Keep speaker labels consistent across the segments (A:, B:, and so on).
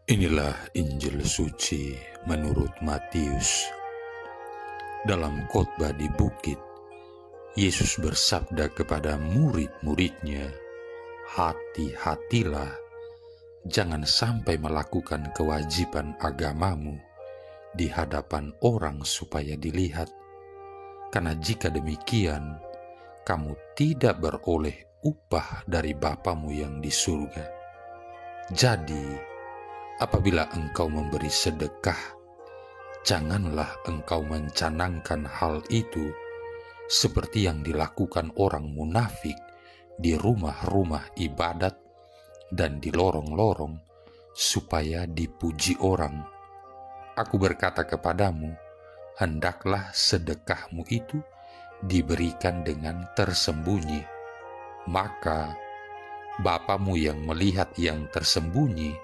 A: Inilah Injil suci menurut Matius. Dalam khotbah di bukit, Yesus bersabda kepada murid-muridnya, "Hati-hatilah, jangan sampai melakukan kewajiban agamamu di hadapan orang supaya dilihat, karena jika demikian, kamu tidak beroleh upah dari Bapamu yang di surga. Jadi, apabila engkau memberi sedekah, janganlah engkau mencanangkan hal itu seperti yang dilakukan orang munafik di rumah-rumah ibadat dan di lorong-lorong supaya dipuji orang. Aku berkata kepadamu, hendaklah sedekahmu itu diberikan dengan tersembunyi, maka Bapamu yang melihat yang tersembunyi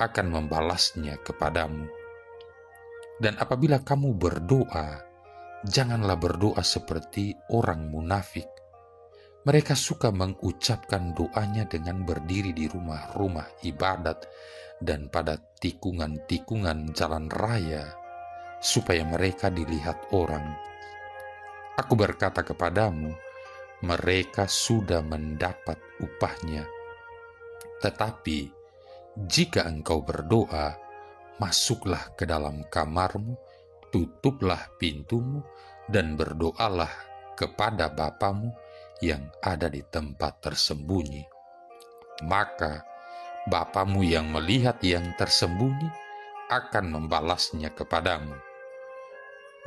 A: akan membalasnya kepadamu. Dan apabila kamu berdoa, janganlah berdoa seperti orang munafik. Mereka suka mengucapkan doanya dengan berdiri di rumah-rumah ibadat dan pada tikungan-tikungan jalan raya, supaya mereka dilihat orang. Aku berkata kepadamu, mereka sudah mendapat upahnya. Tetapi jika engkau berdoa, masuklah ke dalam kamarmu, tutuplah pintumu, dan berdoalah kepada Bapamu yang ada di tempat tersembunyi. Maka Bapamu yang melihat yang tersembunyi akan membalasnya kepadamu.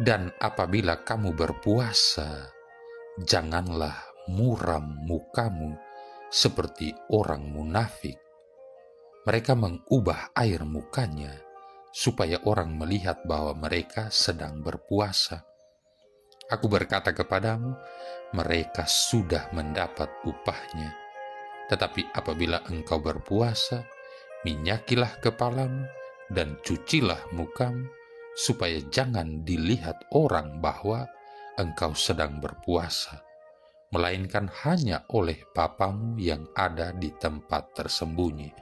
A: Dan apabila kamu berpuasa, janganlah muram mukamu seperti orang munafik. Mereka mengubah air mukanya supaya orang melihat bahwa mereka sedang berpuasa. Aku berkata kepadamu, mereka sudah mendapat upahnya. Tetapi apabila engkau berpuasa, minyakilah kepalamu dan cucilah mukamu, supaya jangan dilihat orang bahwa engkau sedang berpuasa, melainkan hanya oleh Bapamu yang ada di tempat tersembunyi.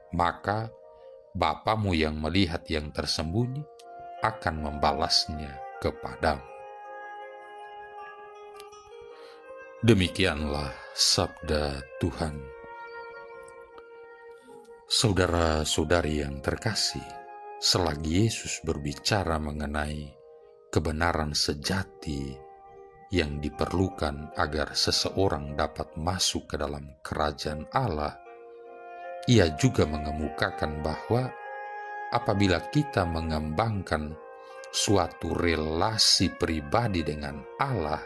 A: Maka Bapamu yang melihat yang tersembunyi akan membalasnya kepadamu." Demikianlah sabda Tuhan. Saudara-saudari yang terkasih, selagi Yesus berbicara mengenai kebenaran sejati yang diperlukan agar seseorang dapat masuk ke dalam kerajaan Allah, Ia juga mengemukakan bahwa apabila kita mengembangkan suatu relasi pribadi dengan Allah,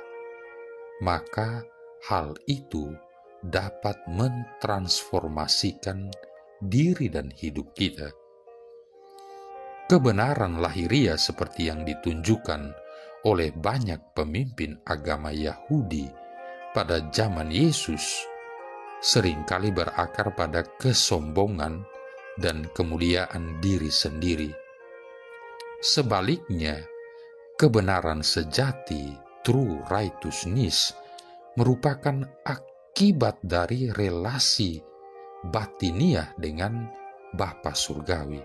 A: maka hal itu dapat mentransformasikan diri dan hidup kita. Kebenaran lahiria seperti yang ditunjukkan oleh banyak pemimpin agama Yahudi pada zaman Yesus seringkali berakar pada kesombongan dan kemuliaan diri sendiri. Sebaliknya, kebenaran sejati, true righteousness, merupakan akibat dari relasi batiniah dengan Bapa Surgawi.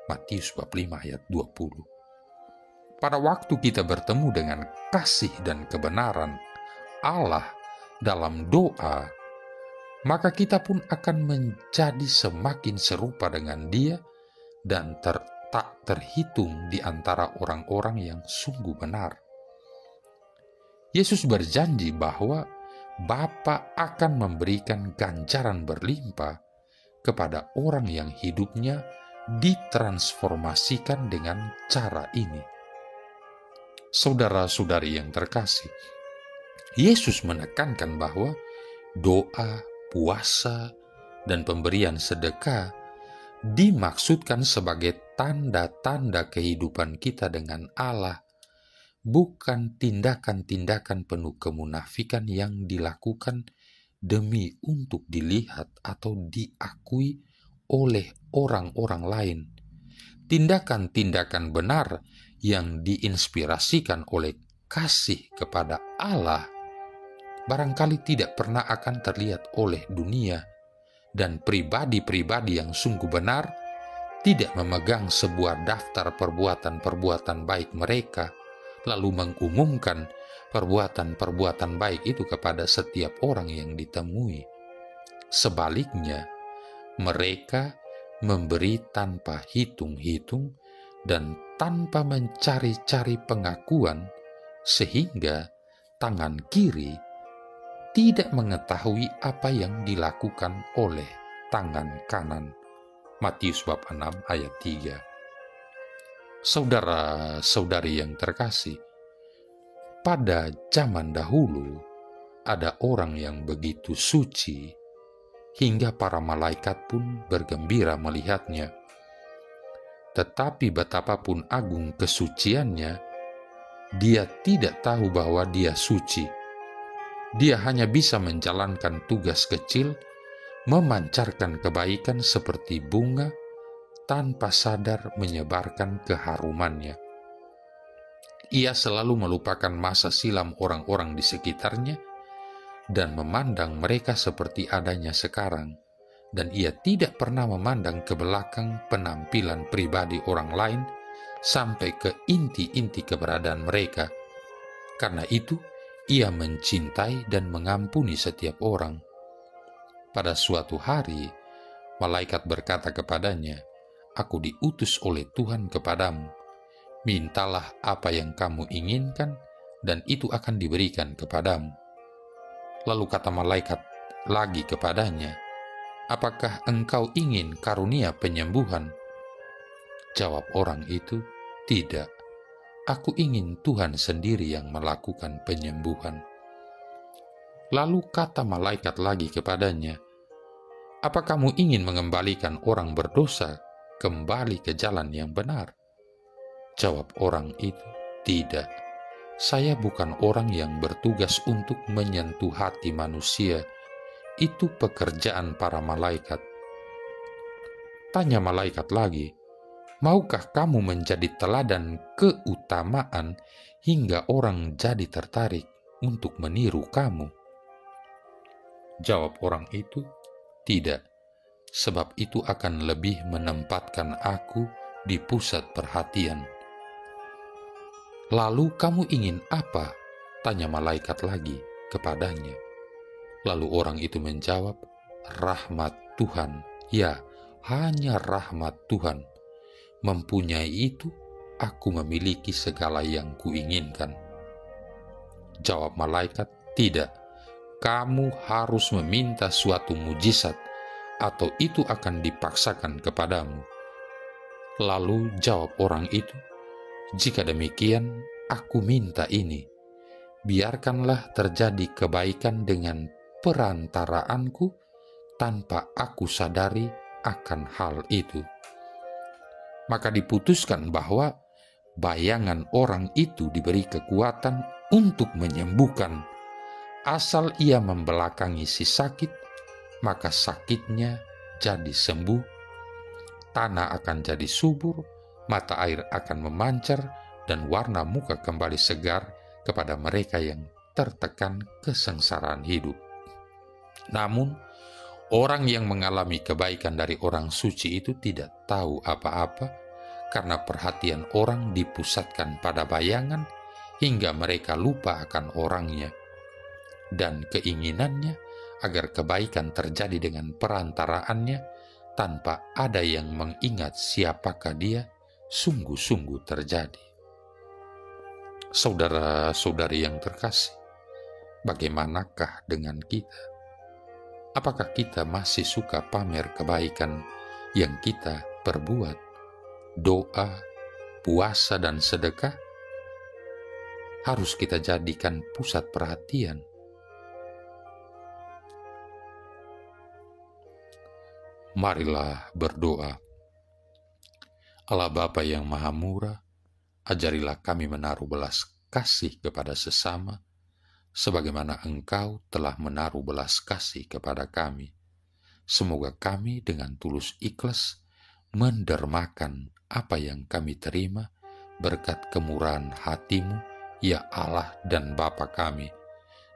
A: Matius bab 5 ayat 20. Pada waktu kita bertemu dengan kasih dan kebenaran Allah dalam doa, maka kita pun akan menjadi semakin serupa dengan Dia dan tak terhitung di antara orang-orang yang sungguh benar. Yesus berjanji bahwa Bapa akan memberikan ganjaran berlimpah kepada orang yang hidupnya ditransformasikan dengan cara ini. Saudara-saudari yang terkasih, Yesus menekankan bahwa doa, puasa, dan pemberian sedekah dimaksudkan sebagai tanda-tanda kehidupan kita dengan Allah, bukan tindakan-tindakan penuh kemunafikan yang dilakukan demi untuk dilihat atau diakui oleh orang-orang lain. Tindakan-tindakan benar yang diinspirasikan oleh kasih kepada Allah barangkali tidak pernah akan terlihat oleh dunia, dan pribadi-pribadi yang sungguh benar tidak memegang sebuah daftar perbuatan-perbuatan baik mereka, lalu mengumumkan perbuatan-perbuatan baik itu kepada setiap orang yang ditemui. Sebaliknya, mereka memberi tanpa hitung-hitung dan tanpa mencari-cari pengakuan, sehingga tangan kiri tidak mengetahui apa yang dilakukan oleh tangan kanan. Matius bab 6 ayat 3. Saudara-saudari yang terkasih, pada zaman dahulu ada orang yang begitu suci hingga para malaikat pun bergembira melihatnya. Tetapi betapapun agung kesuciannya, dia tidak tahu bahwa dia suci. Dia hanya bisa menjalankan tugas kecil, memancarkan kebaikan seperti bunga, tanpa sadar menyebarkan keharumannya. Ia selalu melupakan masa silam orang-orang di sekitarnya dan memandang mereka seperti adanya sekarang, dan ia tidak pernah memandang ke belakang penampilan pribadi orang lain sampai ke inti-inti keberadaan mereka. Karena itu, ia mencintai dan mengampuni setiap orang. Pada suatu hari, malaikat berkata kepadanya, "Aku diutus oleh Tuhan kepadamu. Mintalah apa yang kamu inginkan, dan itu akan diberikan kepadamu." Lalu kata malaikat lagi kepadanya, "Apakah engkau ingin karunia penyembuhan?" Jawab orang itu, "Tidak, aku ingin Tuhan sendiri yang melakukan penyembuhan." Lalu kata malaikat lagi kepadanya, "Apa kamu ingin mengembalikan orang berdosa kembali ke jalan yang benar?" Jawab orang itu, "Tidak, saya bukan orang yang bertugas untuk menyentuh hati manusia. Itu pekerjaan para malaikat." Tanya malaikat lagi, "Maukah kamu menjadi teladan keutamaan hingga orang jadi tertarik untuk meniru kamu?" Jawab orang itu, "Tidak, sebab itu akan lebih menempatkan aku di pusat perhatian." "Lalu kamu ingin apa?" tanya malaikat lagi kepadanya. Lalu orang itu menjawab, "Rahmat Tuhan, ya, hanya rahmat Tuhan. Mempunyai itu, aku memiliki segala yang kuinginkan." Jawab malaikat, "Tidak, kamu harus meminta suatu mujizat, atau itu akan dipaksakan kepadamu." Lalu jawab orang itu, "Jika demikian, aku minta ini. Biarkanlah terjadi kebaikan dengan perantaraanku tanpa aku sadari akan hal itu." Maka diputuskan bahwa bayangan orang itu diberi kekuatan untuk menyembuhkan. Asal ia membelakangi si sakit, maka sakitnya jadi sembuh, tanah akan jadi subur, mata air akan memancar, dan warna muka kembali segar kepada mereka yang tertekan kesengsaraan hidup. Namun, orang yang mengalami kebaikan dari orang suci itu tidak tahu apa-apa, karena perhatian orang dipusatkan pada bayangan hingga mereka lupa akan orangnya, dan keinginannya agar kebaikan terjadi dengan perantaraannya tanpa ada yang mengingat siapakah dia sungguh-sungguh terjadi. Saudara-saudari yang terkasih, bagaimanakah dengan kita? Apakah kita masih suka pamer kebaikan yang kita perbuat? Doa, puasa, dan sedekah harus kita jadikan pusat perhatian. Marilah berdoa. Allah Bapa yang Maha Murah, ajarilah kami menaruh belas kasih kepada sesama, sebagaimana Engkau telah menaruh belas kasih kepada kami. Semoga kami dengan tulus ikhlas mendermakan apa yang kami terima berkat kemurahan hati-Mu, ya Allah dan Bapa kami,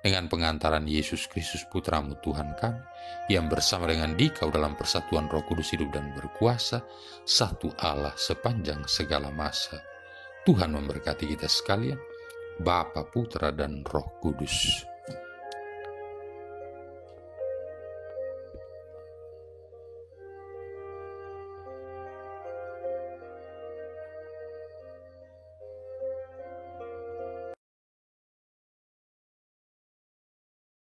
A: dengan pengantaran Yesus Kristus Putramu Tuhan kami, yang bersama dengan Dikau dalam persatuan Roh Kudus hidup dan berkuasa, satu Allah sepanjang segala masa. Tuhan memberkati kita sekalian, Bapa, Putra, dan Roh Kudus.